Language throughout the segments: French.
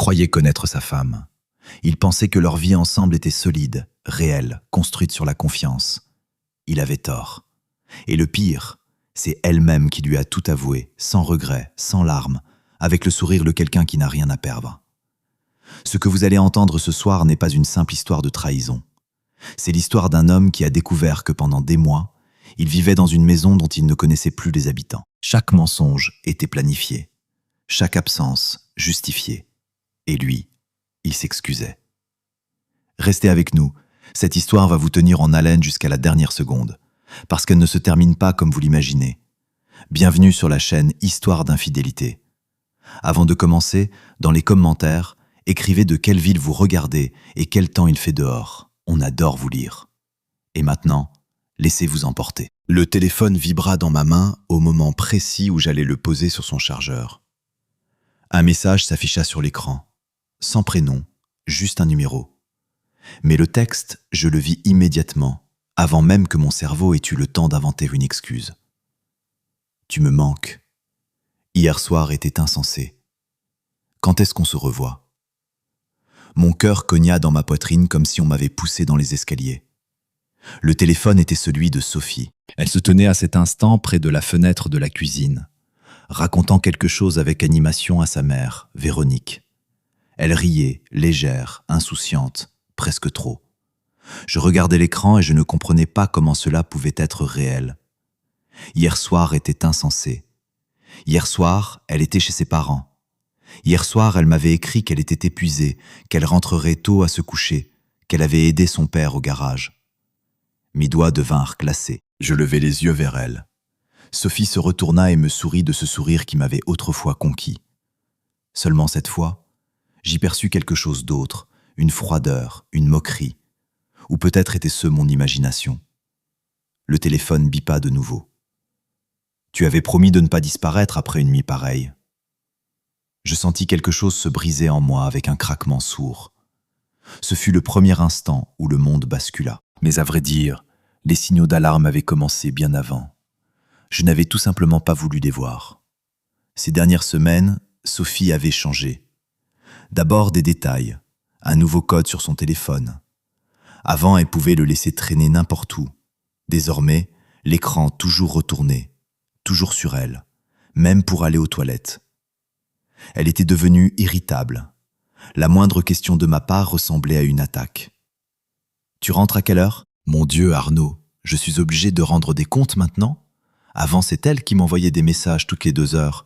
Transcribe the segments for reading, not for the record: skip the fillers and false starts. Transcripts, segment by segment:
croyait connaître sa femme. Il pensait que leur vie ensemble était solide, réelle, construite sur la confiance. Il avait tort. Et le pire, c'est elle-même qui lui a tout avoué, sans regret, sans larmes, avec le sourire de quelqu'un qui n'a rien à perdre. Ce que vous allez entendre ce soir n'est pas une simple histoire de trahison. C'est l'histoire d'un homme qui a découvert que pendant des mois, il vivait dans une maison dont il ne connaissait plus les habitants. Chaque mensonge était planifié, chaque absence justifiée. Et lui, il s'excusait. Restez avec nous, cette histoire va vous tenir en haleine jusqu'à la dernière seconde, parce qu'elle ne se termine pas comme vous l'imaginez. Bienvenue sur la chaîne Histoire d'infidélité. Avant de commencer, dans les commentaires, écrivez de quelle ville vous regardez et quel temps il fait dehors. On adore vous lire. Et maintenant, laissez-vous emporter. Le téléphone vibra dans ma main au moment précis où j'allais le poser sur son chargeur. Un message s'afficha sur l'écran. Sans prénom, juste un numéro. Mais le texte, je le vis immédiatement, avant même que mon cerveau ait eu le temps d'inventer une excuse. Tu me manques. Hier soir était insensé. Quand est-ce qu'on se revoit? Mon cœur cogna dans ma poitrine comme si on m'avait poussé dans les escaliers. Le téléphone était celui de Sophie. Elle se tenait à cet instant près de la fenêtre de la cuisine, racontant quelque chose avec animation à sa mère, Véronique. Elle riait, légère, insouciante, presque trop. Je regardais l'écran et je ne comprenais pas comment cela pouvait être réel. Hier soir était insensé. Hier soir, elle était chez ses parents. Hier soir, elle m'avait écrit qu'elle était épuisée, qu'elle rentrerait tôt à se coucher, qu'elle avait aidé son père au garage. Mes doigts devinrent glacés. Je levai les yeux vers elle. Sophie se retourna et me sourit de ce sourire qui m'avait autrefois conquis. Seulement cette fois, j'y perçus quelque chose d'autre, une froideur, une moquerie. Ou peut-être était-ce mon imagination. Le téléphone bipa de nouveau. Tu avais promis de ne pas disparaître après une nuit pareille. Je sentis quelque chose se briser en moi avec un craquement sourd. Ce fut le premier instant où le monde bascula. Mais à vrai dire, les signaux d'alarme avaient commencé bien avant. Je n'avais tout simplement pas voulu les voir. Ces dernières semaines, Sophie avait changé. D'abord des détails, un nouveau code sur son téléphone. Avant, elle pouvait le laisser traîner n'importe où. Désormais, l'écran toujours retourné, toujours sur elle, même pour aller aux toilettes. Elle était devenue irritable. La moindre question de ma part ressemblait à une attaque. « Tu rentres à quelle heure ?»« Mon Dieu, Arnaud, je suis obligé de rendre des comptes maintenant ? Avant, c'est elle qui m'envoyait des messages toutes les 2 heures.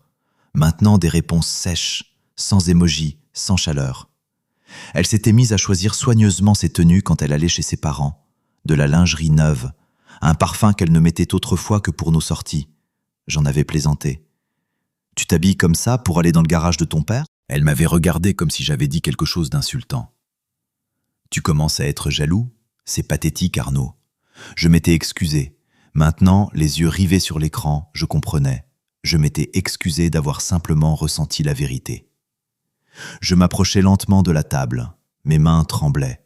Maintenant, des réponses sèches, sans émoji, sans chaleur. Elle s'était mise à choisir soigneusement ses tenues quand elle allait chez ses parents. De la lingerie neuve, un parfum qu'elle ne mettait autrefois que pour nos sorties. J'en avais plaisanté. « Tu t'habilles comme ça pour aller dans le garage de ton père ?» Elle m'avait regardé comme si j'avais dit quelque chose d'insultant. « Tu commences à être jaloux ? C'est pathétique, Arnaud. » Je m'étais excusé. Maintenant, les yeux rivés sur l'écran, je comprenais. Je m'étais excusé d'avoir simplement ressenti la vérité. Je m'approchais lentement de la table. Mes mains tremblaient.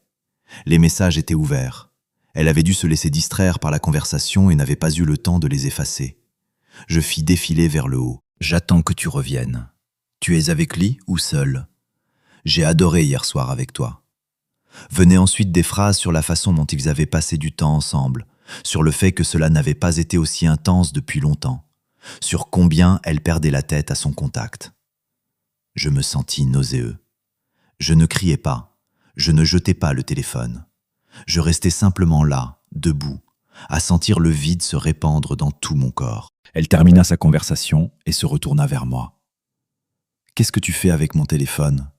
Les messages étaient ouverts. Elle avait dû se laisser distraire par la conversation et n'avait pas eu le temps de les effacer. Je fis défiler vers le haut. « J'attends que tu reviennes. Tu es avec lui ou seul ? J'ai adoré hier soir avec toi. » Venaient ensuite des phrases sur la façon dont ils avaient passé du temps ensemble, sur le fait que cela n'avait pas été aussi intense depuis longtemps, sur combien elle perdait la tête à son contact. Je me sentis nauséeux. Je ne criais pas, je ne jetais pas le téléphone. Je restais simplement là, debout, à sentir le vide se répandre dans tout mon corps. Elle termina sa conversation et se retourna vers moi. « Qu'est-ce que tu fais avec mon téléphone ?»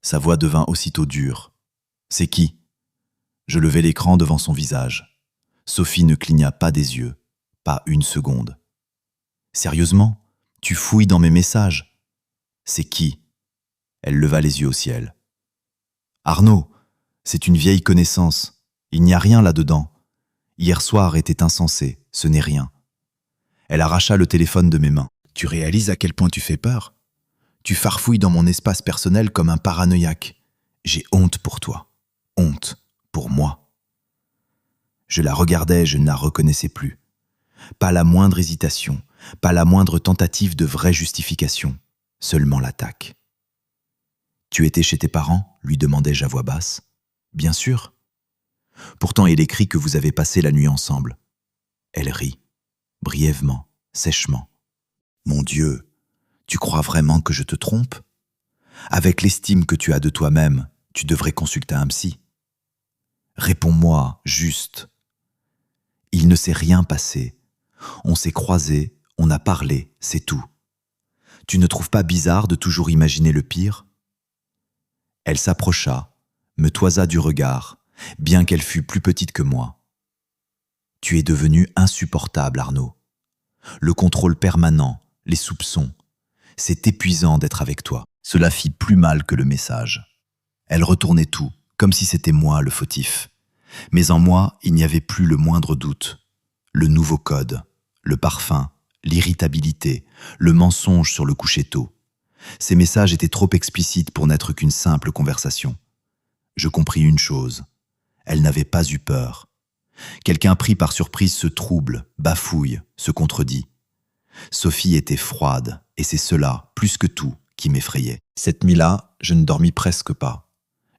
Sa voix devint aussitôt dure. « C'est qui ?» Je levai l'écran devant son visage. Sophie ne cligna pas des yeux, pas une seconde. « Sérieusement ? Tu fouilles dans mes messages ? C'est qui ?» Elle leva les yeux au ciel. « Arnaud, c'est une vieille connaissance. Il n'y a rien là-dedans. Hier soir était insensé, ce n'est rien. » Elle arracha le téléphone de mes mains. « Tu réalises à quel point tu fais peur ? Tu farfouilles dans mon espace personnel comme un paranoïaque. J'ai honte pour toi. Honte pour moi. » Je la regardais, je ne la reconnaissais plus. Pas la moindre hésitation, pas la moindre tentative de vraie justification, seulement l'attaque. Tu étais chez tes parents lui demandai-je à voix basse. Bien sûr. Pourtant il écrit que vous avez passé la nuit ensemble. Elle rit, brièvement, sèchement. Mon Dieu, tu crois vraiment que je te trompe? Avec l'estime que tu as de toi-même, tu devrais consulter un psy. Réponds-moi, juste. Il ne s'est rien passé. On s'est croisés, on a parlé, c'est tout. Tu ne trouves pas bizarre de toujours imaginer le pire? Elle s'approcha, me toisa du regard, bien qu'elle fût plus petite que moi. Tu es devenu insupportable, Arnaud. Le contrôle permanent, les soupçons. C'est épuisant d'être avec toi. Cela fit plus mal que le message. Elle retournait tout, comme si c'était moi le fautif. Mais en moi, il n'y avait plus le moindre doute. Le nouveau code, le parfum, l'irritabilité, le mensonge sur le coucher tôt. Ces messages étaient trop explicites pour n'être qu'une simple conversation. Je compris une chose. Elle n'avait pas eu peur. Quelqu'un pris par surprise se trouble, bafouille, se contredit. Sophie était froide, et c'est cela, plus que tout, qui m'effrayait. Cette nuit-là, je ne dormis presque pas.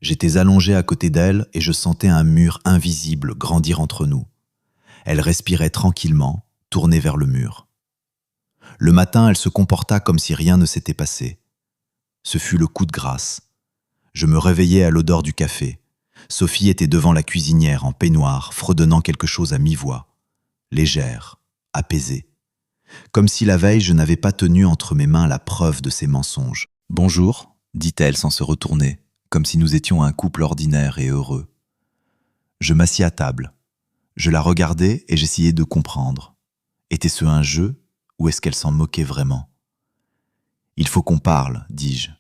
J'étais allongé à côté d'elle et je sentais un mur invisible grandir entre nous. Elle respirait tranquillement, tournée vers le mur. Le matin, elle se comporta comme si rien ne s'était passé. Ce fut le coup de grâce. Je me réveillai à l'odeur du café. Sophie était devant la cuisinière en peignoir, fredonnant quelque chose à mi-voix. Légère, apaisée. Comme si la veille, je n'avais pas tenu entre mes mains la preuve de ses mensonges. « Bonjour », dit-elle sans se retourner, comme si nous étions un couple ordinaire et heureux. Je m'assis à table. Je la regardais et j'essayais de comprendre. Était-ce un jeu ou est-ce qu'elle s'en moquait vraiment? « Il faut qu'on parle, dis-je. »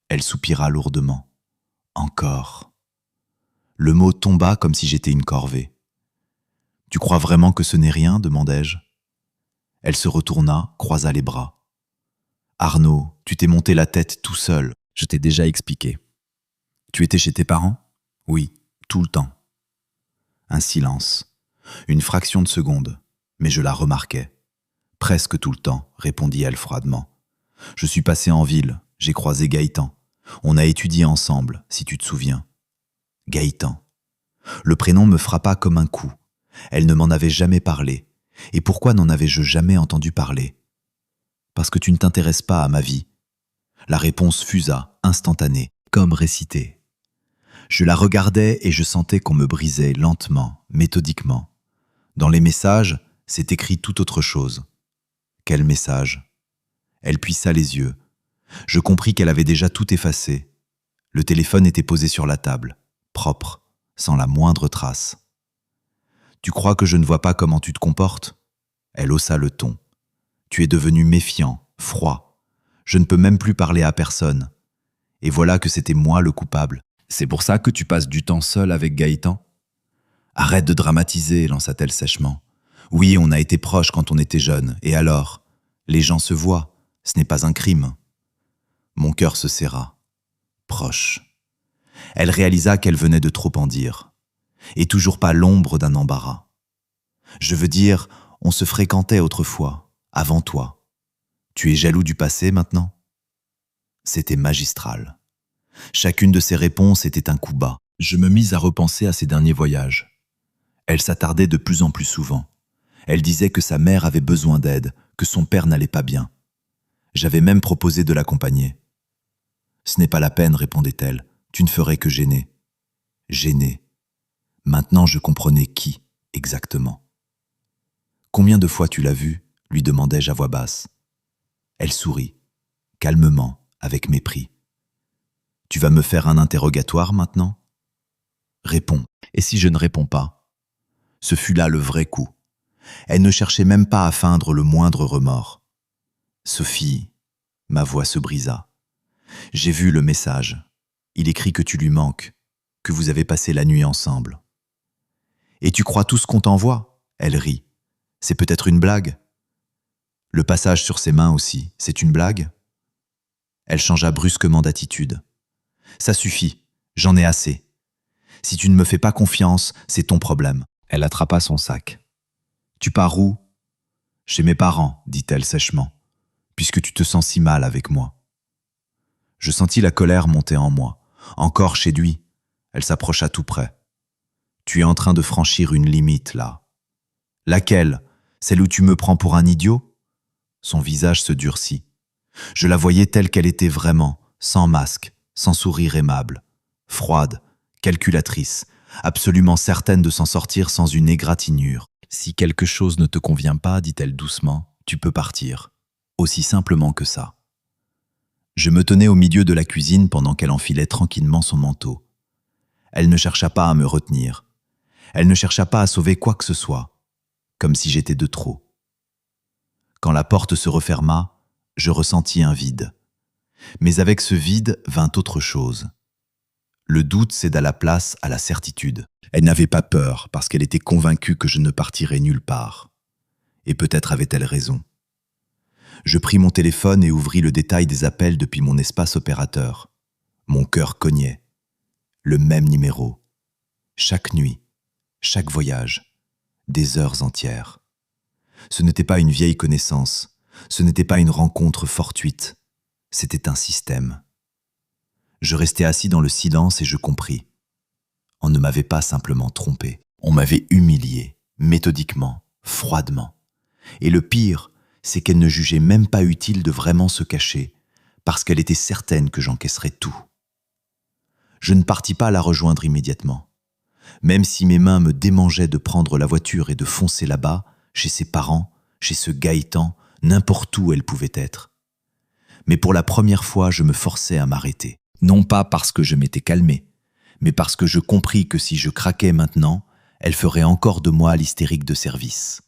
Elle soupira lourdement. « Encore. » Le mot tomba comme si j'étais une corvée. « Tu crois vraiment que ce n'est rien ?» demandai-je. Elle se retourna, croisa les bras. « Arnaud, tu t'es monté la tête tout seul. Je t'ai déjà expliqué. » « Tu étais chez tes parents ? » ?»« Oui, tout le temps. » Un silence. Une fraction de seconde, mais je la remarquais. « Presque tout le temps, » répondit-elle froidement. « Je suis passé en ville, j'ai croisé Gaëtan. On a étudié ensemble, si tu te souviens. » Gaëtan. Le prénom me frappa comme un coup. Elle ne m'en avait jamais parlé. Et pourquoi n'en avais-je jamais entendu parler? Parce que tu ne t'intéresses pas à ma vie. La réponse fusa, instantanée, comme récitée. Je la regardais et je sentais qu'on me brisait lentement, méthodiquement. Dans les messages, c'est écrit tout autre chose. Quel message? Elle plissa les yeux. Je compris qu'elle avait déjà tout effacé. Le téléphone était posé sur la table, propre, sans la moindre trace. « Tu crois que je ne vois pas comment tu te comportes ?» Elle haussa le ton. « Tu es devenu méfiant, froid. Je ne peux même plus parler à personne. Et voilà que c'était moi le coupable. C'est pour ça que tu passes du temps seul avec Gaëtan ?»« Arrête de dramatiser, lança-t-elle sèchement. Oui, on a été proches quand on était jeunes, et alors? Les gens se voient, ce n'est pas un crime. » Mon cœur se serra. Proche. Elle réalisa qu'elle venait de trop en dire. Et toujours pas l'ombre d'un embarras. Je veux dire, on se fréquentait autrefois, avant toi. Tu es jaloux du passé maintenant? C'était magistral. Chacune de ses réponses était un coup bas. Je me mis à repenser à ses derniers voyages. Elle s'attardait de plus en plus souvent. Elle disait que sa mère avait besoin d'aide, que son père n'allait pas bien. J'avais même proposé de l'accompagner. « Ce n'est pas la peine, répondait-elle. Tu ne ferais que gêner. » Gêner. Maintenant, je comprenais qui, exactement. « Combien de fois tu l'as vu ?» lui demandai-je à voix basse. Elle sourit, calmement, avec mépris. « Tu vas me faire un interrogatoire maintenant ? Réponds. Et si je ne réponds pas ? » Ce fut là le vrai coup. Elle ne cherchait même pas à feindre le moindre remords. « Sophie, » ma voix se brisa. « J'ai vu le message. Il écrit que tu lui manques, que vous avez passé la nuit ensemble. » « Et tu crois tout ce qu'on t'envoie ?» Elle rit. « C'est peut-être une blague. Le passage sur ses mains aussi, c'est une blague ?» Elle changea brusquement d'attitude. « Ça suffit, j'en ai assez. Si tu ne me fais pas confiance, c'est ton problème. » Elle attrapa son sac. « Tu pars où ?»« Chez mes parents, dit-elle sèchement, puisque tu te sens si mal avec moi. » Je sentis la colère monter en moi. Encore chez lui. Elle s'approcha tout près. Tu es en train de franchir une limite, là. Laquelle? Celle où tu me prends pour un idiot? Son visage se durcit. Je la voyais telle qu'elle était vraiment, sans masque, sans sourire aimable. Froide, calculatrice, absolument certaine de s'en sortir sans une égratignure. Si quelque chose ne te convient pas, dit-elle doucement, tu peux partir. Aussi simplement que ça. Je me tenais au milieu de la cuisine pendant qu'elle enfilait tranquillement son manteau. Elle ne chercha pas à me retenir. Elle ne chercha pas à sauver quoi que ce soit, comme si j'étais de trop. Quand la porte se referma, je ressentis un vide. Mais avec ce vide vint autre chose. Le doute céda la place à la certitude. Elle n'avait pas peur parce qu'elle était convaincue que je ne partirais nulle part. Et peut-être avait-elle raison. Je pris mon téléphone et ouvris le détail des appels depuis mon espace opérateur. Mon cœur cognait. Le même numéro. Chaque nuit, chaque voyage, des heures entières. Ce n'était pas une vieille connaissance, ce n'était pas une rencontre fortuite, c'était un système. Je restai assis dans le silence et je compris. On ne m'avait pas simplement trompé, on m'avait humilié, méthodiquement, froidement. Et le pire, c'est qu'elle ne jugeait même pas utile de vraiment se cacher, parce qu'elle était certaine que j'encaisserais tout. Je ne partis pas la rejoindre immédiatement. Même si mes mains me démangeaient de prendre la voiture et de foncer là-bas, chez ses parents, chez ce Gaëtan, n'importe où elle pouvait être. Mais pour la première fois, je me forçais à m'arrêter. Non pas parce que je m'étais calmé, mais parce que je compris que si je craquais maintenant, elle ferait encore de moi l'hystérique de service.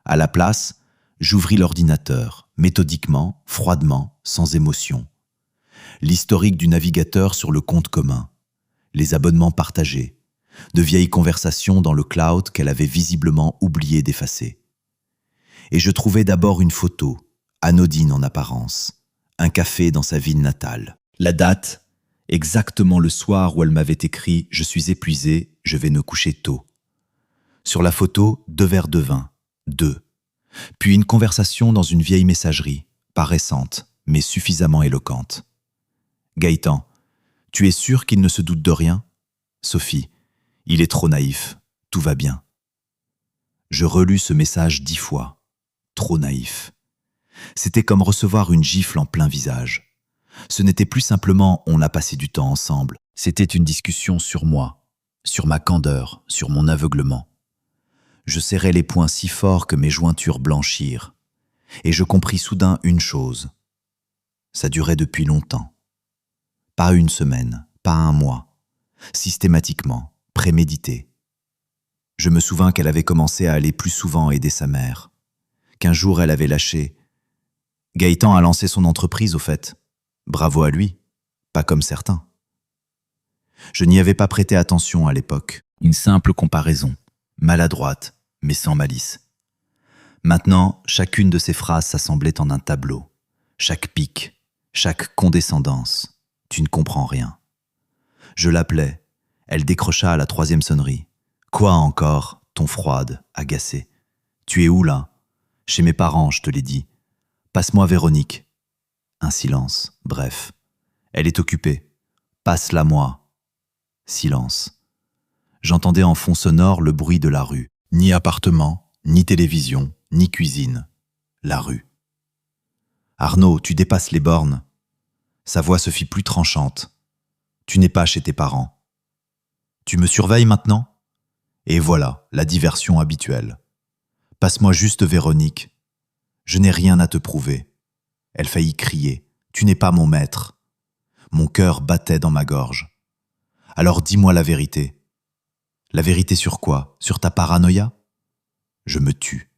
À la place, j'ouvris l'ordinateur, méthodiquement, froidement, sans émotion. L'historique du navigateur sur le compte commun, les abonnements partagés, de vieilles conversations dans le cloud qu'elle avait visiblement oublié d'effacer. Et je trouvai d'abord une photo, anodine en apparence, un café dans sa ville natale. La date, exactement le soir où elle m'avait écrit « Je suis épuisé, je vais me coucher tôt ». Sur la photo, 2 verres de vin, 2. Puis une conversation dans une vieille messagerie, pas récente, mais suffisamment éloquente. « Gaëtan, tu es sûr qu'il ne se doute de rien ? Sophie, il est trop naïf, tout va bien. » Je relus ce message 10 fois. Trop naïf. C'était comme recevoir une gifle en plein visage. Ce n'était plus simplement « on a passé du temps ensemble », c'était une discussion sur moi, sur ma candeur, sur mon aveuglement. Je serrai les poings si fort que mes jointures blanchirent, et je compris soudain une chose. Ça durait depuis longtemps. Pas une semaine, pas un mois, systématiquement, prémédité. Je me souvins qu'elle avait commencé à aller plus souvent aider sa mère, qu'un jour elle avait lâché. Gaëtan a lancé son entreprise au fait. Bravo à lui, pas comme certains. Je n'y avais pas prêté attention à l'époque. Une simple comparaison, maladroite, mais sans malice. Maintenant, chacune de ces phrases s'assemblait en un tableau. Chaque pic, chaque condescendance. Tu ne comprends rien. Je l'appelais. Elle décrocha à la 3e sonnerie. Quoi encore, ton froide, agacée. Tu es où là? Chez mes parents, je te l'ai dit. Passe-moi Véronique. Un silence, bref. Elle est occupée. Passe-la moi. Silence. J'entendais en fond sonore le bruit de la rue. Ni appartement, ni télévision, ni cuisine. La rue. Arnaud, tu dépasses les bornes. Sa voix se fit plus tranchante. Tu n'es pas chez tes parents. Tu me surveilles maintenant? Et voilà, la diversion habituelle. Passe-moi juste Véronique. Je n'ai rien à te prouver. Elle faillit crier. Tu n'es pas mon maître. Mon cœur battait dans ma gorge. Alors dis-moi la vérité. La vérité sur quoi? Sur ta paranoïa? Je me tus.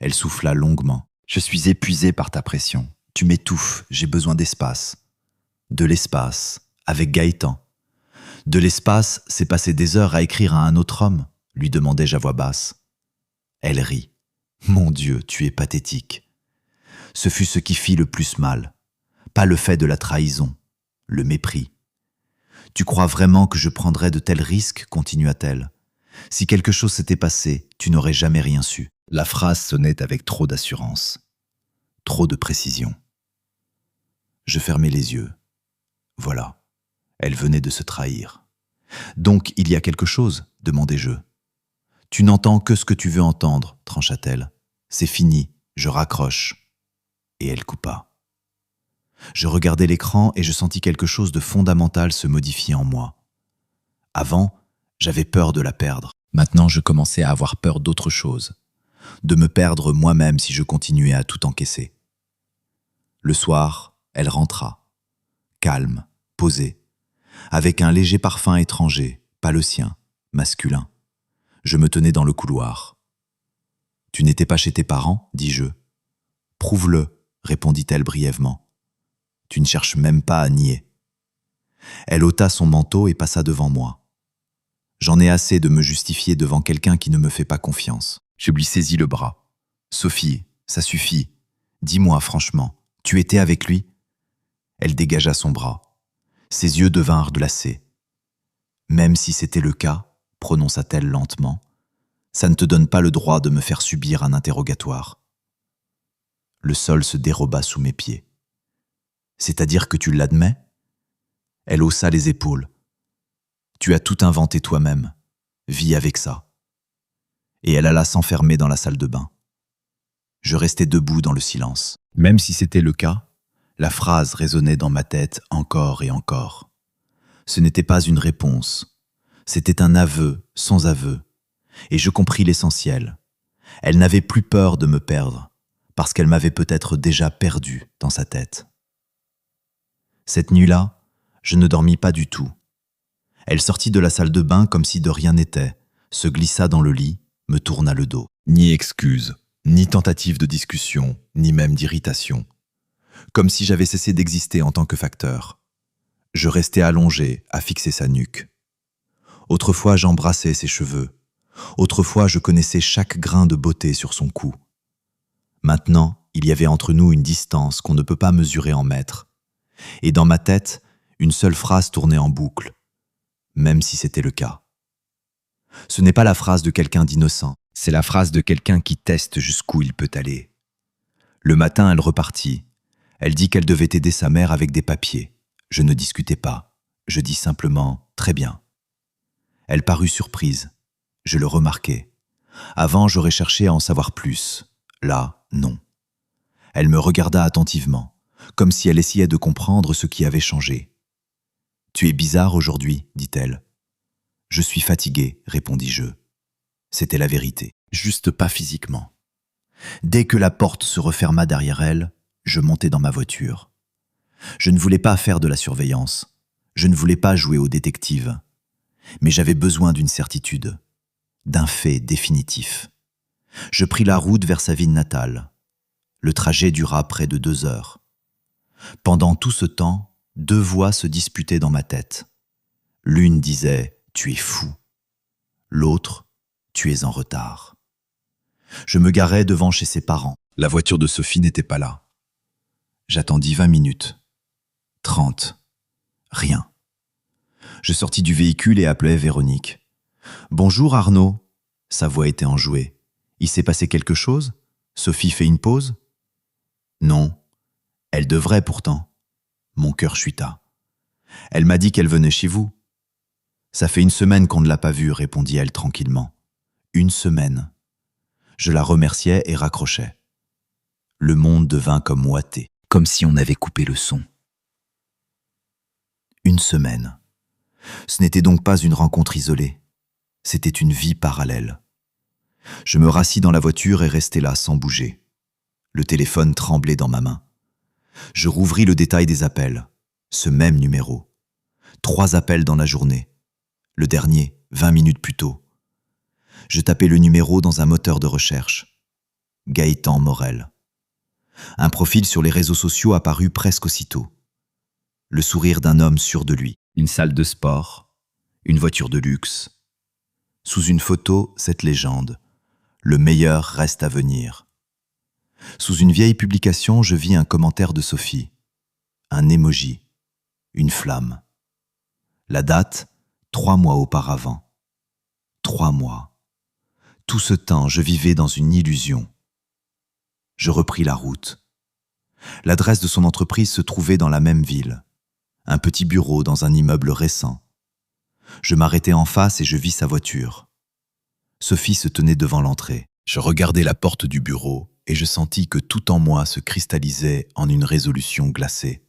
Elle souffla longuement. Je suis épuisé par ta pression. Tu m'étouffes, j'ai besoin d'espace. De l'espace, avec Gaëtan. De l'espace, c'est passer des heures à écrire à un autre homme, lui demandai-je à voix basse. Elle rit. Mon Dieu, tu es pathétique. Ce fut ce qui fit le plus mal. Pas le fait de la trahison, le mépris. Tu crois vraiment que je prendrais de tels risques, continua-t-elle. Si quelque chose s'était passé, tu n'aurais jamais rien su. La phrase sonnait avec trop d'assurance, trop de précision. Je fermai les yeux. Voilà, elle venait de se trahir. Donc il y a quelque chose, demandai-je. Tu n'entends que ce que tu veux entendre, trancha-t-elle. C'est fini, je raccroche. Et elle coupa. Je regardai l'écran et je sentis quelque chose de fondamental se modifier en moi. Avant, j'avais peur de la perdre. Maintenant, je commençais à avoir peur d'autre chose, de me perdre moi-même si je continuais à tout encaisser. Le soir, elle rentra, calme, posée, avec un léger parfum étranger, pas le sien, masculin. Je me tenais dans le couloir. « Tu n'étais pas chez tes parents ?» dis-je. « Prouve-le, répondit-elle brièvement. Tu ne cherches même pas à nier. » Elle ôta son manteau et passa devant moi. J'en ai assez de me justifier devant quelqu'un qui ne me fait pas confiance. Je lui saisis le bras. « Sophie, ça suffit. Dis-moi franchement, tu étais avec lui ?» Elle dégagea son bras. Ses yeux devinrent glacés. « Même si c'était le cas, prononça-t-elle lentement, ça ne te donne pas le droit de me faire subir un interrogatoire. » Le sol se déroba sous mes pieds. « C'est-à-dire que tu l'admets ?» Elle haussa les épaules. « Tu as tout inventé toi-même. Vis avec ça. » Et elle alla s'enfermer dans la salle de bain. Je restais debout dans le silence. Même si c'était le cas, la phrase résonnait dans ma tête encore et encore. Ce n'était pas une réponse. C'était un aveu sans aveu. Et je compris l'essentiel. Elle n'avait plus peur de me perdre, parce qu'elle m'avait peut-être déjà perdu dans sa tête. Cette nuit-là, je ne dormis pas du tout. Elle sortit de la salle de bain comme si de rien n'était, se glissa dans le lit, me tourna le dos. Ni excuse, ni tentative de discussion, ni même d'irritation. Comme si j'avais cessé d'exister en tant que facteur. Je restais allongé, à fixer sa nuque. Autrefois, j'embrassais ses cheveux. Autrefois, je connaissais chaque grain de beauté sur son cou. Maintenant, il y avait entre nous une distance qu'on ne peut pas mesurer en mètres. Et dans ma tête, une seule phrase tournait en boucle, même si c'était le cas. Ce n'est pas la phrase de quelqu'un d'innocent, c'est la phrase de quelqu'un qui teste jusqu'où il peut aller. Le matin, elle repartit. Elle dit qu'elle devait aider sa mère avec des papiers. Je ne discutais pas. Je dis simplement « très bien ». Elle parut surprise. Je le remarquai. Avant, j'aurais cherché à en savoir plus. Là, non. Elle me regarda attentivement, comme si elle essayait de comprendre ce qui avait changé. « Tu es bizarre aujourd'hui, dit-elle. »« Je suis fatigué, répondis-je. C'était la vérité, juste pas physiquement. Dès que la porte se referma derrière elle, je montai dans ma voiture. Je ne voulais pas faire de la surveillance. Je ne voulais pas jouer au détective. Mais j'avais besoin d'une certitude, d'un fait définitif. Je pris la route vers sa ville natale. Le trajet dura près de 2 heures. Pendant tout ce temps, 2 voix se disputaient dans ma tête. L'une disait « Tu es fou ». L'autre « Tu es en retard ». Je me garai devant chez ses parents. La voiture de Sophie n'était pas là. J'attendis 20 minutes. 30. Rien. Je sortis du véhicule et appelai Véronique. « Bonjour Arnaud ». Sa voix était enjouée. « Il s'est passé quelque chose ? Sophie fait une pause ?»« Non. Elle devrait pourtant. » Mon cœur chuta. « Elle m'a dit qu'elle venait chez vous. »« Ça fait 1 semaine qu'on ne l'a pas vue, répondit-elle tranquillement. 1 semaine. » Je la remerciai et raccrochai. Le monde devint comme ouaté, comme si on avait coupé le son. 1 semaine. Ce n'était donc pas une rencontre isolée. C'était une vie parallèle. Je me rassis dans la voiture et restai là sans bouger. Le téléphone tremblait dans ma main. Je rouvris le détail des appels. Ce même numéro. 3 appels dans la journée. Le dernier, 20 minutes plus tôt. Je tapai le numéro dans un moteur de recherche. Gaëtan Morel. Un profil sur les réseaux sociaux apparut presque aussitôt. Le sourire d'un homme sûr de lui. Une salle de sport. Une voiture de luxe. Sous une photo, cette légende. Le meilleur reste à venir. Sous une vieille publication, je vis un commentaire de Sophie. Un emoji. Une flamme. La date, 3 mois auparavant. 3 mois. Tout ce temps, je vivais dans une illusion. Je repris la route. L'adresse de son entreprise se trouvait dans la même ville. Un petit bureau dans un immeuble récent. Je m'arrêtai en face et je vis sa voiture. Sophie se tenait devant l'entrée. Je regardai la porte du bureau et je sentis que tout en moi se cristallisait en une résolution glacée.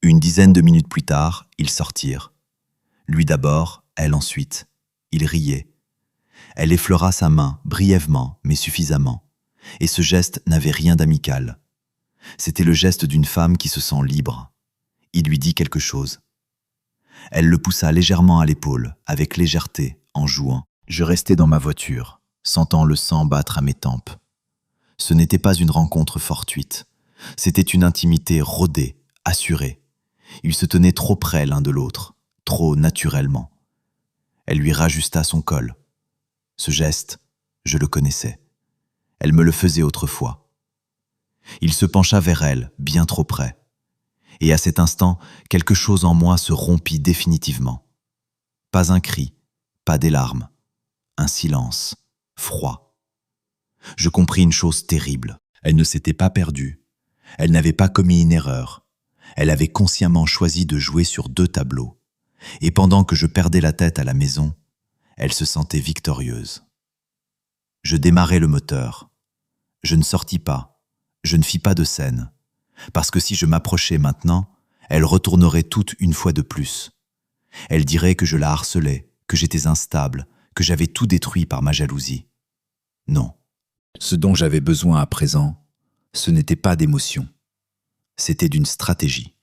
Une dizaine de minutes plus tard, ils sortirent. Lui d'abord, elle ensuite. Il riait. Elle effleura sa main, brièvement, mais suffisamment. Et ce geste n'avait rien d'amical. C'était le geste d'une femme qui se sent libre. Il lui dit quelque chose. Elle le poussa légèrement à l'épaule, avec légèreté, en jouant. Je restai dans ma voiture, sentant le sang battre à mes tempes. Ce n'était pas une rencontre fortuite. C'était une intimité rodée, assurée. Ils se tenaient trop près l'un de l'autre, trop naturellement. Elle lui rajusta son col. Ce geste, je le connaissais. Elle me le faisait autrefois. Il se pencha vers elle, bien trop près. Et à cet instant, quelque chose en moi se rompit définitivement. Pas un cri, pas des larmes. Un silence, froid. Je compris une chose terrible. Elle ne s'était pas perdue. Elle n'avait pas commis une erreur. Elle avait consciemment choisi de jouer sur 2 tableaux. Et pendant que je perdais la tête à la maison, elle se sentait victorieuse. Je démarrai le moteur. Je ne sortis pas. Je ne fis pas de scène. Parce que si je m'approchais maintenant, elle retournerait toute une fois de plus. Elle dirait que je la harcelais, que j'étais instable, que j'avais tout détruit par ma jalousie. Non. Ce dont j'avais besoin à présent, ce n'était pas d'émotion. C'était d'une stratégie.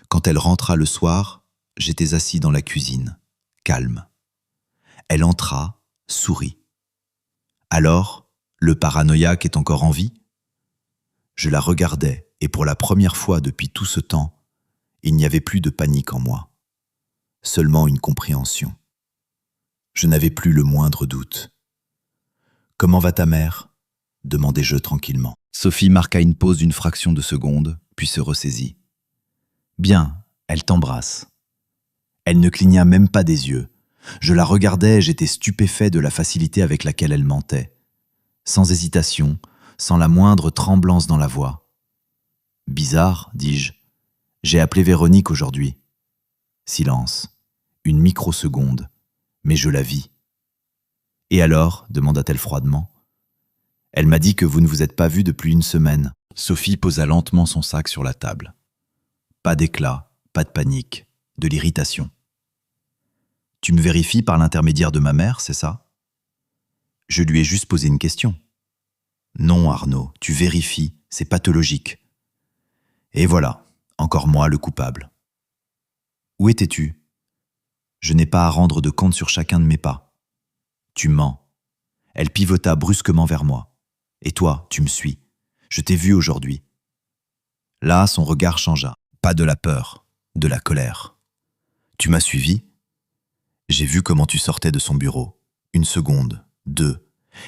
Quand elle rentra le soir, j'étais assis dans la cuisine, calme. Elle entra, sourit. Alors, le paranoïaque est encore en vie ? Je la regardais et pour la première fois depuis tout ce temps, il n'y avait plus de panique en moi. Seulement une compréhension. Je n'avais plus le moindre doute. « Comment va ta mère ?» demandai-je tranquillement. Sophie marqua une pause d'une fraction de seconde, puis se ressaisit. « Bien, elle t'embrasse. » Elle ne cligna même pas des yeux. Je la regardais et j'étais stupéfait de la facilité avec laquelle elle mentait. Sans hésitation, sans la moindre tremblance dans la voix. « Bizarre, dis-je. J'ai appelé Véronique aujourd'hui. » Silence. Une microseconde. Mais je la vis. « Et alors ?» demanda-t-elle froidement. « Elle m'a dit que vous ne vous êtes pas vus depuis une semaine. » Sophie posa lentement son sac sur la table. Pas d'éclat, pas de panique, de l'irritation. « Tu me vérifies par l'intermédiaire de ma mère, c'est ça ?» Je lui ai juste posé une question. « Non, Arnaud, tu vérifies, c'est pathologique. » Et voilà, encore moi le coupable. « Où étais-tu ? Je n'ai pas à rendre de compte sur chacun de mes pas. » Tu mens. Elle pivota brusquement vers moi. Et toi, tu me suis. Je t'ai vu aujourd'hui. Là, son regard changea. Pas de la peur, de la colère. Tu m'as suivi ? J'ai vu comment tu sortais de son bureau. 1 seconde, 2,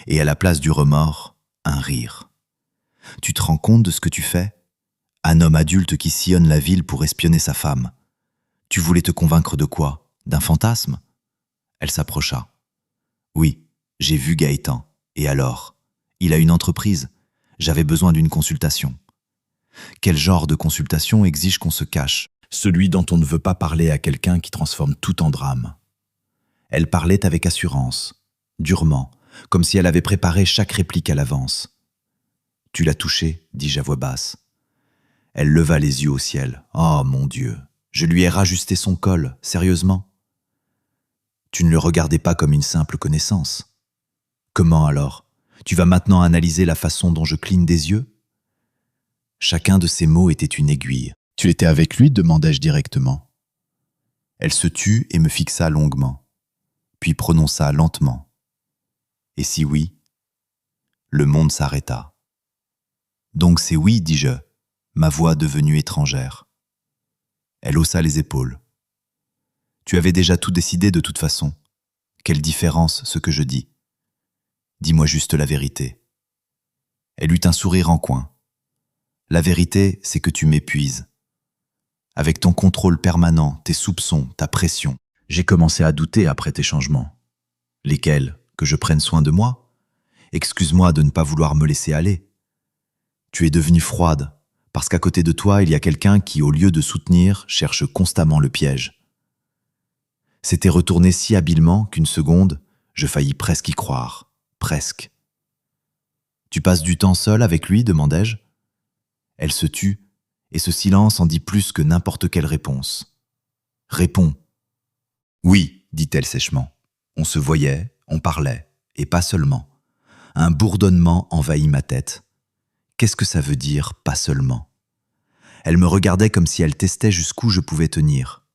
et à la place du remords, un rire. Tu te rends compte de ce que tu fais ? Un homme adulte qui sillonne la ville pour espionner sa femme. Tu voulais te convaincre de quoi ? D'un fantasme ? Elle s'approcha. Oui, j'ai vu Gaëtan. Et alors ? Il a une entreprise. J'avais besoin d'une consultation. Quel genre de consultation exige qu'on se cache ? Celui dont on ne veut pas parler à quelqu'un qui transforme tout en drame. Elle parlait avec assurance, durement, comme si elle avait préparé chaque réplique à l'avance. « Tu l'as touché ?» dis-je à voix basse. Elle leva les yeux au ciel. « Oh mon Dieu, je lui ai rajusté son col, sérieusement ?» Tu ne le regardais pas comme une simple connaissance. Comment alors ? Tu vas maintenant analyser la façon dont je cligne des yeux ? Chacun de ces mots était une aiguille. Tu étais avec lui ? demandai-je directement. Elle se tut et me fixa longuement, puis prononça lentement. Et si oui ? Le monde s'arrêta. Donc c'est oui, dis-je, ma voix devenue étrangère. Elle haussa les épaules. Tu avais déjà tout décidé de toute façon. Quelle différence, ce que je dis. Dis-moi juste la vérité. Elle eut un sourire en coin. La vérité, c'est que tu m'épuises. Avec ton contrôle permanent, tes soupçons, ta pression, j'ai commencé à douter après tes changements. Lesquels ? Que je prenne soin de moi ? Excuse-moi de ne pas vouloir me laisser aller. Tu es devenue froide, Parce qu'à côté de toi, il y a quelqu'un qui, au lieu de soutenir, cherche constamment le piège. C'était retourné si habilement qu'une seconde, je faillis presque y croire. Presque. Tu passes du temps seul avec lui, demandai-je. Elle se tut, et ce silence en dit plus que n'importe quelle réponse. Réponds. Oui, dit-elle sèchement. On se voyait, on parlait, et pas seulement. Un bourdonnement envahit ma tête. Qu'est-ce que ça veut dire, pas seulement? Elle me regardait comme si elle testait jusqu'où je pouvais tenir.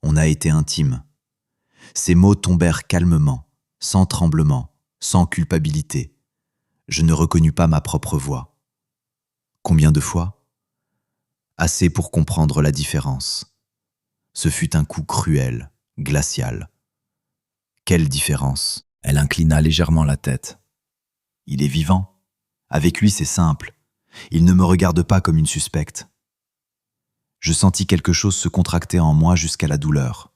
On a été intimes. Ces mots tombèrent calmement, sans tremblement, sans culpabilité. Je ne reconnus pas ma propre voix. Combien de fois? Assez pour comprendre la différence. Ce fut un coup cruel, glacial. Quelle différence? Elle inclina légèrement la tête. Il est vivant. Avec lui, c'est simple. Il ne me regarde pas comme une suspecte. Je sentis quelque chose se contracter en moi jusqu'à la douleur.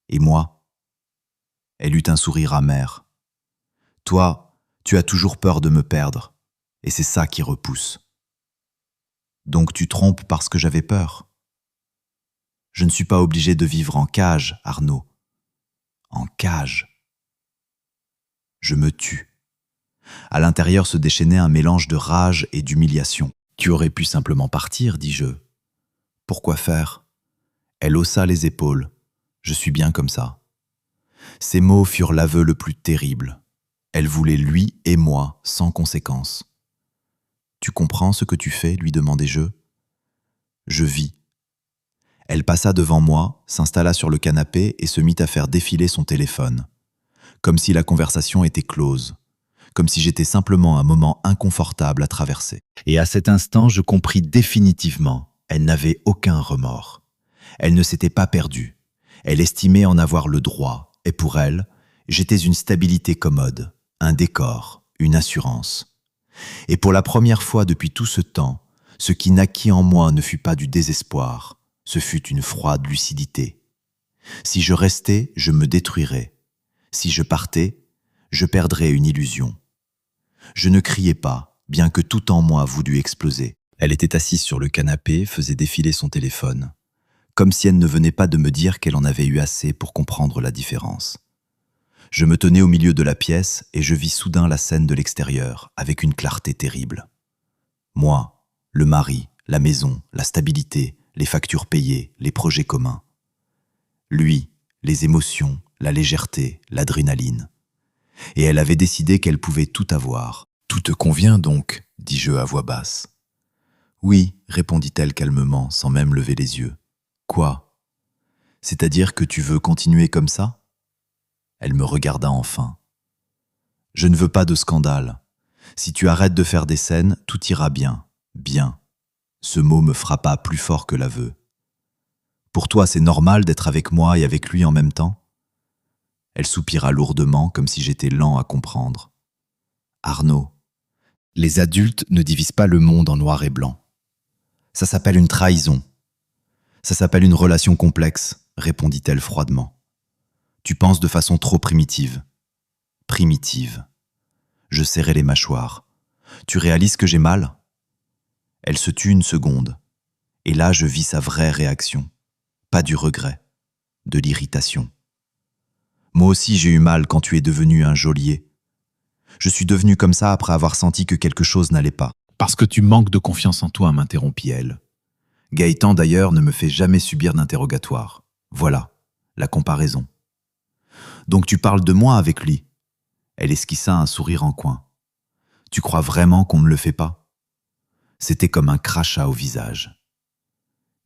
Et moi? Elle eut un sourire amer. Toi, tu as toujours peur de me perdre, et c'est ça qui repousse. Donc tu trompes parce que j'avais peur. Je ne suis pas obligé de vivre en cage, Arnaud. En cage. Je me tue. À l'intérieur se déchaînait un mélange de rage et d'humiliation. Tu aurais pu simplement partir, dis-je. Pourquoi faire? Elle haussa les épaules. Je suis bien comme ça. Ces mots furent l'aveu le plus terrible. Elle voulait lui et moi, sans conséquence. Tu comprends ce que tu fais, lui demandai-je. Je vis. Elle passa devant moi, s'installa sur le canapé et se mit à faire défiler son téléphone. Comme si la conversation était close. Comme si j'étais simplement un moment inconfortable à traverser. Et à cet instant, je compris définitivement, elle n'avait aucun remords. Elle ne s'était pas perdue. Elle estimait en avoir le droit. Et pour elle, j'étais une stabilité commode, un décor, une assurance. Et pour la première fois depuis tout ce temps, ce qui naquit en moi ne fut pas du désespoir, ce fut une froide lucidité. Si je restais, je me détruirais. Si je partais, je perdrais une illusion. Je ne criais pas, bien que tout en moi voulût exploser. Elle était assise sur le canapé, faisait défiler son téléphone, comme si elle ne venait pas de me dire qu'elle en avait eu assez pour comprendre la différence. Je me tenais au milieu de la pièce et je vis soudain la scène de l'extérieur, avec une clarté terrible. Moi, le mari, la maison, la stabilité, les factures payées, les projets communs. Lui, les émotions, la légèreté, l'adrénaline. Et elle avait décidé qu'elle pouvait tout avoir. « Tout te convient donc ?» dis-je à voix basse. « Oui, » répondit-elle calmement, sans même lever les yeux. « Quoi? C'est-à-dire que tu veux continuer comme ça ?» Elle me regarda enfin. « Je ne veux pas de scandale. Si tu arrêtes de faire des scènes, tout ira bien. Bien. » Ce mot me frappa plus fort que l'aveu. « Pour toi, c'est normal d'être avec moi et avec lui en même temps ?» Elle soupira lourdement, comme si j'étais lent à comprendre. « Arnaud, les adultes ne divisent pas le monde en noir et blanc. Ça s'appelle une trahison. Ça s'appelle une relation complexe, répondit-elle froidement. Tu penses de façon trop primitive. Primitive. Je serrai les mâchoires. Tu réalises que j'ai mal? Elle se tut une seconde. Et là, je vis sa vraie réaction. Pas du regret, de l'irritation. Moi aussi, j'ai eu mal quand tu es devenu un geôlier. Je suis devenu comme ça après avoir senti que quelque chose n'allait pas. Parce que tu manques de confiance en toi, m'interrompit-elle. Gaëtan, d'ailleurs, ne me fait jamais subir d'interrogatoire. Voilà, la comparaison. Donc tu parles de moi avec lui. Elle esquissa un sourire en coin. Tu crois vraiment qu'on ne le fait pas? C'était comme un crachat au visage.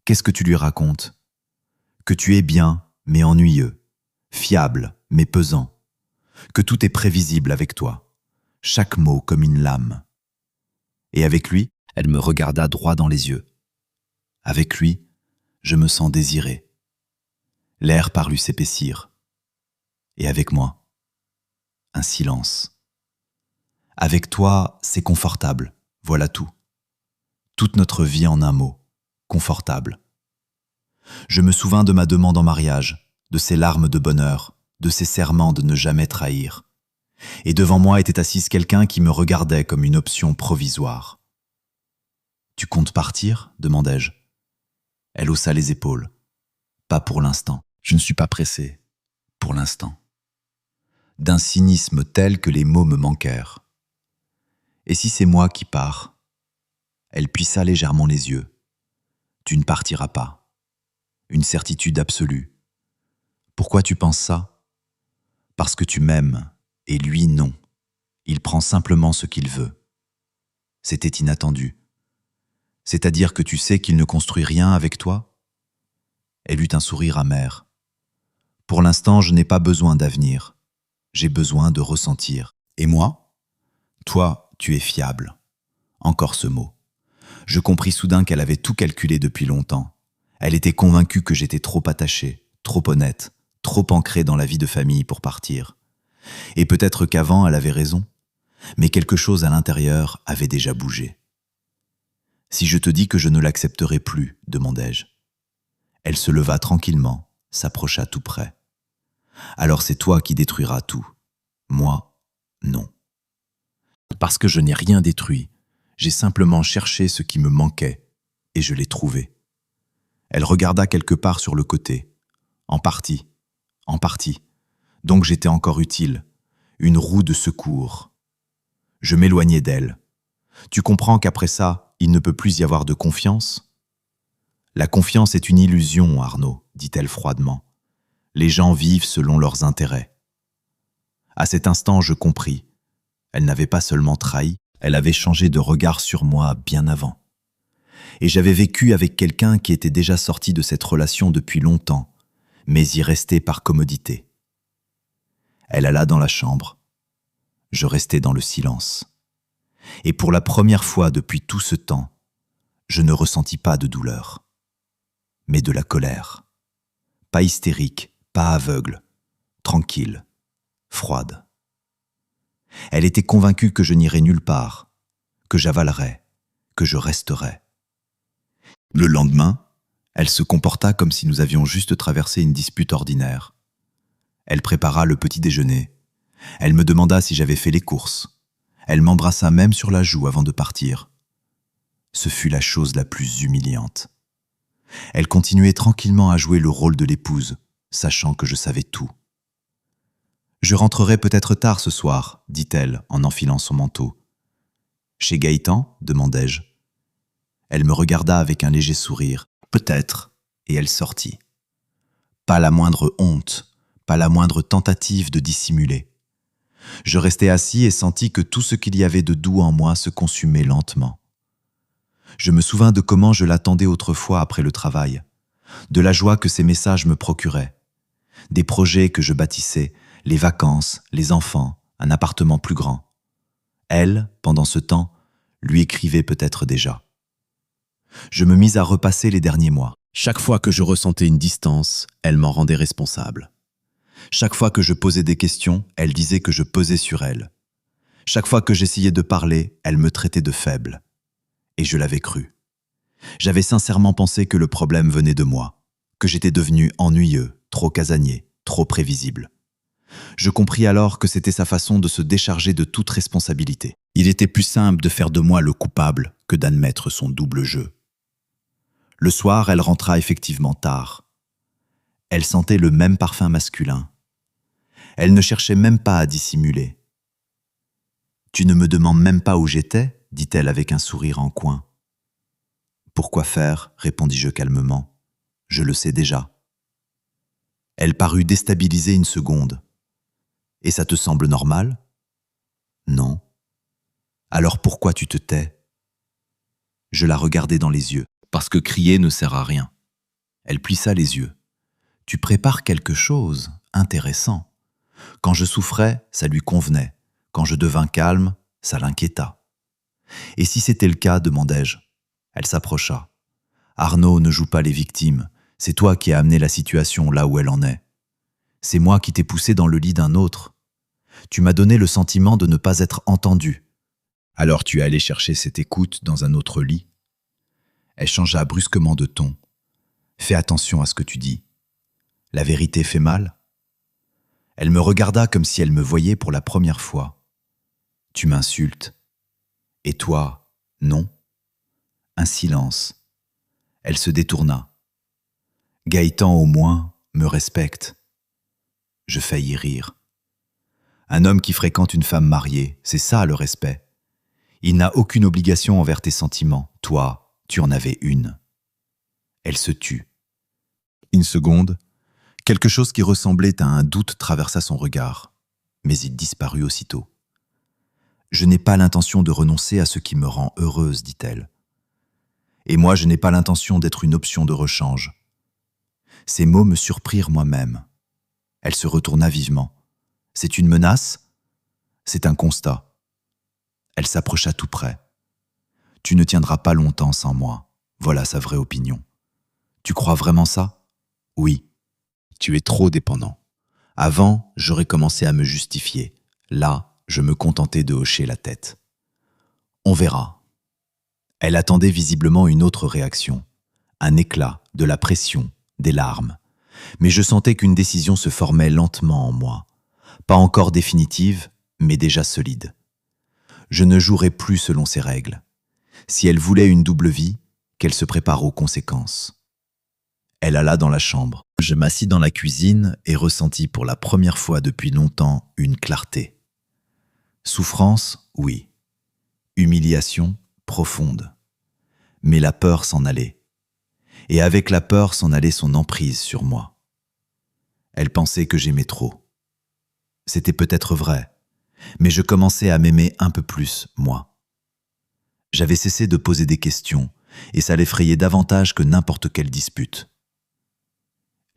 Qu'est-ce que tu lui racontes? Que tu es bien, mais ennuyeux. Fiable, mais pesant. Que tout est prévisible avec toi. Chaque mot comme une lame. Et avec lui, elle me regarda droit dans les yeux. Avec lui, je me sens désiré. L'air parut s'épaissir. Et avec moi, un silence. Avec toi, c'est confortable, voilà tout. Toute notre vie en un mot, confortable. Je me souvins de ma demande en mariage, de ses larmes de bonheur, de ses serments de ne jamais trahir. Et devant moi était assise quelqu'un qui me regardait comme une option provisoire. Tu comptes partir ? Demandai-je. Elle haussa les épaules. Pas pour l'instant. Je ne suis pas pressé. Pour l'instant. D'un cynisme tel que les mots me manquèrent. Et si c'est moi qui pars ? Elle plissa légèrement les yeux. Tu ne partiras pas. Une certitude absolue. Pourquoi tu penses ça ? Parce que tu m'aimes, et lui non. Il prend simplement ce qu'il veut. C'était inattendu. C'est-à-dire que tu sais qu'il ne construit rien avec toi ? Elle eut un sourire amer. Pour l'instant, je n'ai pas besoin d'avenir. J'ai besoin de ressentir. Et moi ? Toi, tu es fiable. Encore ce mot. Je compris soudain qu'elle avait tout calculé depuis longtemps. Elle était convaincue que j'étais trop attaché, trop honnête, trop ancré dans la vie de famille pour partir. Et peut-être qu'avant, elle avait raison. Mais quelque chose à l'intérieur avait déjà bougé. « Si je te dis que je ne l'accepterai plus, demandai-je. » Elle se leva tranquillement, s'approcha tout près. « Alors c'est toi qui détruiras tout. Moi, non. » Parce que je n'ai rien détruit, j'ai simplement cherché ce qui me manquait, et je l'ai trouvé. Elle regarda quelque part sur le côté. En partie. Donc j'étais encore utile. Une roue de secours. Je m'éloignai d'elle. Tu comprends qu'après ça, il ne peut plus y avoir de confiance ? La confiance est une illusion, Arnaud, dit-elle froidement. Les gens vivent selon leurs intérêts. À cet instant, je compris. Elle n'avait pas seulement trahi, elle avait changé de regard sur moi bien avant. Et j'avais vécu avec quelqu'un qui était déjà sorti de cette relation depuis longtemps, mais y restait par commodité. Elle alla dans la chambre. Je restai dans le silence. Et pour la première fois depuis tout ce temps, je ne ressentis pas de douleur, mais de la colère. Pas hystérique, pas aveugle, tranquille, froide. Elle était convaincue que je n'irais nulle part, que j'avalerais, que je resterais. Le lendemain, elle se comporta comme si nous avions juste traversé une dispute ordinaire. Elle prépara le petit déjeuner. Elle me demanda si j'avais fait les courses. Elle m'embrassa même sur la joue avant de partir. Ce fut la chose la plus humiliante. Elle continuait tranquillement à jouer le rôle de l'épouse, sachant que je savais tout. « Je rentrerai peut-être tard ce soir, dit-elle en enfilant son manteau. « Chez Gaëtan ? Demandai-je. Elle me regarda avec un léger sourire. « Peut-être. » Et elle sortit. Pas la moindre honte, pas la moindre tentative de dissimuler. Je restai assis et sentis que tout ce qu'il y avait de doux en moi se consumait lentement. Je me souvins de comment je l'attendais autrefois après le travail, de la joie que ces messages me procuraient, des projets que je bâtissais, les vacances, les enfants, un appartement plus grand. Elle, pendant ce temps, lui écrivait peut-être déjà. Je me mis à repasser les derniers mois. Chaque fois que je ressentais une distance, elle m'en rendait responsable. Chaque fois que je posais des questions, elle disait que je pesais sur elle. Chaque fois que j'essayais de parler, elle me traitait de faible. Et je l'avais cru. J'avais sincèrement pensé que le problème venait de moi, que j'étais devenu ennuyeux, trop casanier, trop prévisible. Je compris alors que c'était sa façon de se décharger de toute responsabilité. Il était plus simple de faire de moi le coupable que d'admettre son double jeu. Le soir, elle rentra effectivement tard. Elle sentait le même parfum masculin. Elle ne cherchait même pas à dissimuler. « Tu ne me demandes même pas où j'étais ?» dit-elle avec un sourire en coin. « Pourquoi faire ?» répondis-je calmement. « Je le sais déjà. » Elle parut déstabilisée une seconde. « Et ça te semble normal ?» ?»« Non. »« Alors pourquoi tu te tais ?» Je la regardai dans les yeux, parce que crier ne sert à rien. Elle plissa les yeux. « Tu prépares quelque chose, intéressant. Quand je souffrais, ça lui convenait. Quand je devins calme, ça l'inquiéta. » « Et si c'était le cas, demandai-je. » Elle s'approcha. « Arnaud ne joue pas les victimes. C'est toi qui as amené la situation là où elle en est. C'est moi qui t'ai poussé dans le lit d'un autre. Tu m'as donné le sentiment de ne pas être entendu. Alors tu es allé chercher cette écoute dans un autre lit. » Elle changea brusquement de ton. « Fais attention à ce que tu dis. La vérité fait mal. » Elle me regarda comme si elle me voyait pour la première fois. « Tu m'insultes. Et toi, non ? Un silence. Elle se détourna. Gaëtan, au moins, me respecte. Je faillis rire. Un homme qui fréquente une femme mariée, c'est ça le respect. Il n'a aucune obligation envers tes sentiments. Toi, tu en avais une. Elle se tut. Une seconde, quelque chose qui ressemblait à un doute traversa son regard, mais il disparut aussitôt. Je n'ai pas l'intention de renoncer à ce qui me rend heureuse, dit-elle. Et moi, je n'ai pas l'intention d'être une option de rechange. Ces mots me surprirent moi-même. Elle se retourna vivement. C'est une menace ? C'est un constat. Elle s'approcha tout près. Tu ne tiendras pas longtemps sans moi. Voilà sa vraie opinion. Tu crois vraiment ça ? Oui. Tu es trop dépendant. Avant, j'aurais commencé à me justifier. Là, je me contentais de hocher la tête. On verra. Elle attendait visiblement une autre réaction. Un éclat, de la pression, des larmes. Mais je sentais qu'une décision se formait lentement en moi. Pas encore définitive, mais déjà solide. Je ne jouerai plus selon ses règles. Si elle voulait une double vie, qu'elle se prépare aux conséquences. Elle alla dans la chambre. Je m'assis dans la cuisine et ressentis pour la première fois depuis longtemps une clarté. Souffrance, oui. Humiliation, profonde. Mais la peur s'en allait. Et avec la peur s'en allait son emprise sur moi. Elle pensait que j'aimais trop. C'était peut-être vrai, mais je commençais à m'aimer un peu plus, moi. J'avais cessé de poser des questions, et ça l'effrayait davantage que n'importe quelle dispute.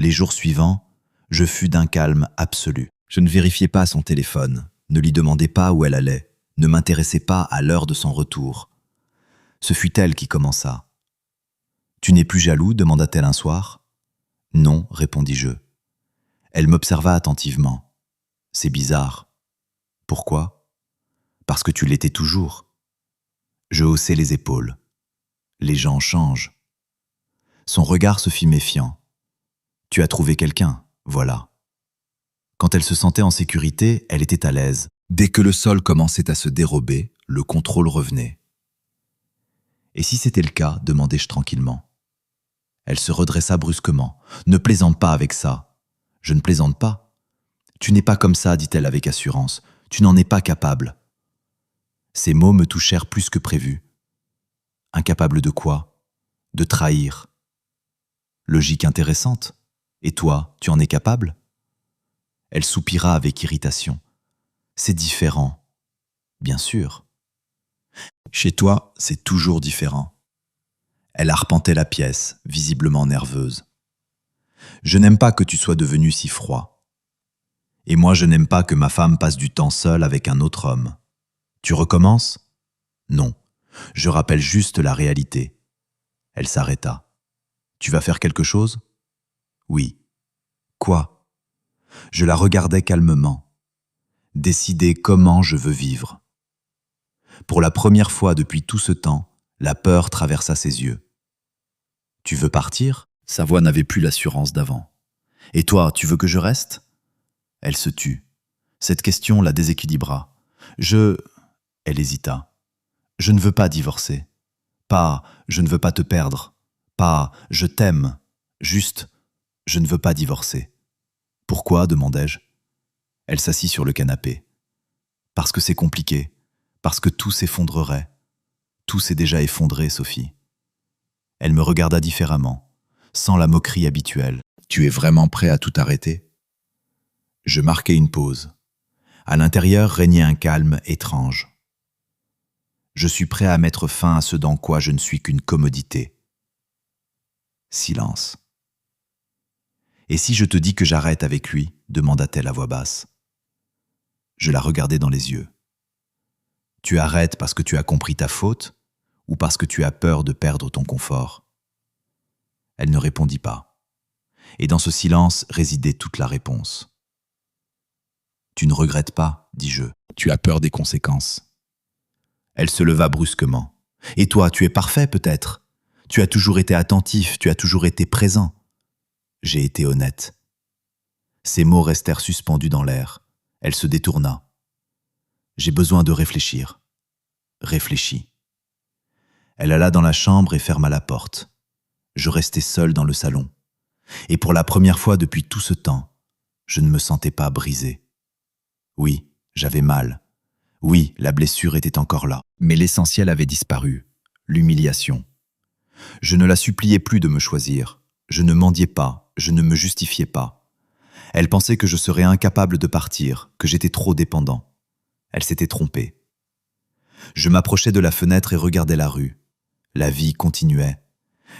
Les jours suivants, je fus d'un calme absolu. Je ne vérifiais pas son téléphone, ne lui demandais pas où elle allait, ne m'intéressais pas à l'heure de son retour. Ce fut elle qui commença. « Tu n'es plus jaloux ?» demanda-t-elle un soir. « Non » répondis-je. Elle m'observa attentivement. « C'est bizarre. »« Pourquoi ?»« Parce que tu l'étais toujours. » Je haussai les épaules. Les gens changent. Son regard se fit méfiant. « Tu as trouvé quelqu'un, voilà. » Quand elle se sentait en sécurité, elle était à l'aise. Dès que le sol commençait à se dérober, le contrôle revenait. « Et si c'était le cas ?» demandai-je tranquillement. Elle se redressa brusquement. « Ne plaisante pas avec ça. »« Je ne plaisante pas. »« Tu n'es pas comme ça, dit-elle avec assurance. Tu n'en es pas capable. » Ces mots me touchèrent plus que prévu. Incapable de quoi ? De trahir. Logique intéressante. Et toi, tu en es capable ? Elle soupira avec irritation. C'est différent. Bien sûr. Chez toi, c'est toujours différent. Elle arpentait la pièce, visiblement nerveuse. Je n'aime pas que tu sois devenu si froid. Et moi, je n'aime pas que ma femme passe du temps seule avec un autre homme. Tu recommences ? Non. Je rappelle juste la réalité. Elle s'arrêta. Tu vas faire quelque chose ? Oui. Quoi ? Je la regardais calmement. Décider comment je veux vivre. Pour la première fois depuis tout ce temps, la peur traversa ses yeux. Tu veux partir ? Sa voix n'avait plus l'assurance d'avant. Et toi, tu veux que je reste ? Elle se tut. Cette question la déséquilibra. Elle hésita. Je ne veux pas divorcer. Pas je ne veux pas te perdre. Pas je t'aime. Juste je ne veux pas divorcer. Pourquoi ? demandai-je. Elle s'assit sur le canapé. Parce que c'est compliqué. Parce que tout s'effondrerait. Tout s'est déjà effondré, Sophie. Elle me regarda différemment, sans la moquerie habituelle. Tu es vraiment prêt à tout arrêter ? Je marquai une pause. À l'intérieur régnait un calme étrange. Je suis prêt à mettre fin à ce dans quoi je ne suis qu'une commodité. Silence. Et si je te dis que j'arrête avec lui ? demanda-t-elle à voix basse. Je la regardai dans les yeux. Tu arrêtes parce que tu as compris ta faute ou parce que tu as peur de perdre ton confort ? Elle ne répondit pas. Et dans ce silence résidait toute la réponse. Tu ne regrettes pas, dis-je. Tu as peur des conséquences. Elle se leva brusquement. Et toi, tu es parfait peut-être. Tu as toujours été attentif, tu as toujours été présent. J'ai été honnête. Ces mots restèrent suspendus dans l'air. Elle se détourna. J'ai besoin de réfléchir. Réfléchis. Elle alla dans la chambre et ferma la porte. Je restai seul dans le salon. Et pour la première fois depuis tout ce temps, je ne me sentais pas brisé. Oui, j'avais mal. Oui, la blessure était encore là. Mais l'essentiel avait disparu, l'humiliation. Je ne la suppliais plus de me choisir. Je ne mendiais pas, je ne me justifiais pas. Elle pensait que je serais incapable de partir, que j'étais trop dépendant. Elle s'était trompée. Je m'approchais de la fenêtre et regardais la rue. La vie continuait.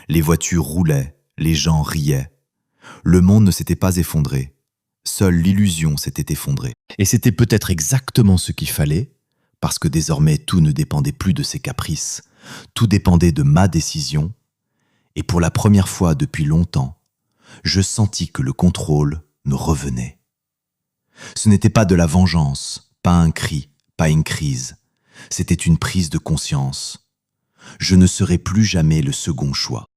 Les voitures roulaient, les gens riaient. Le monde ne s'était pas effondré. Seule l'illusion s'était effondrée. Et c'était peut-être exactement ce qu'il fallait, parce que désormais tout ne dépendait plus de ses caprices, tout dépendait de ma décision, et pour la première fois depuis longtemps, je sentis que le contrôle nous revenait. Ce n'était pas de la vengeance, pas un cri, pas une crise, c'était une prise de conscience. Je ne serai plus jamais le second choix.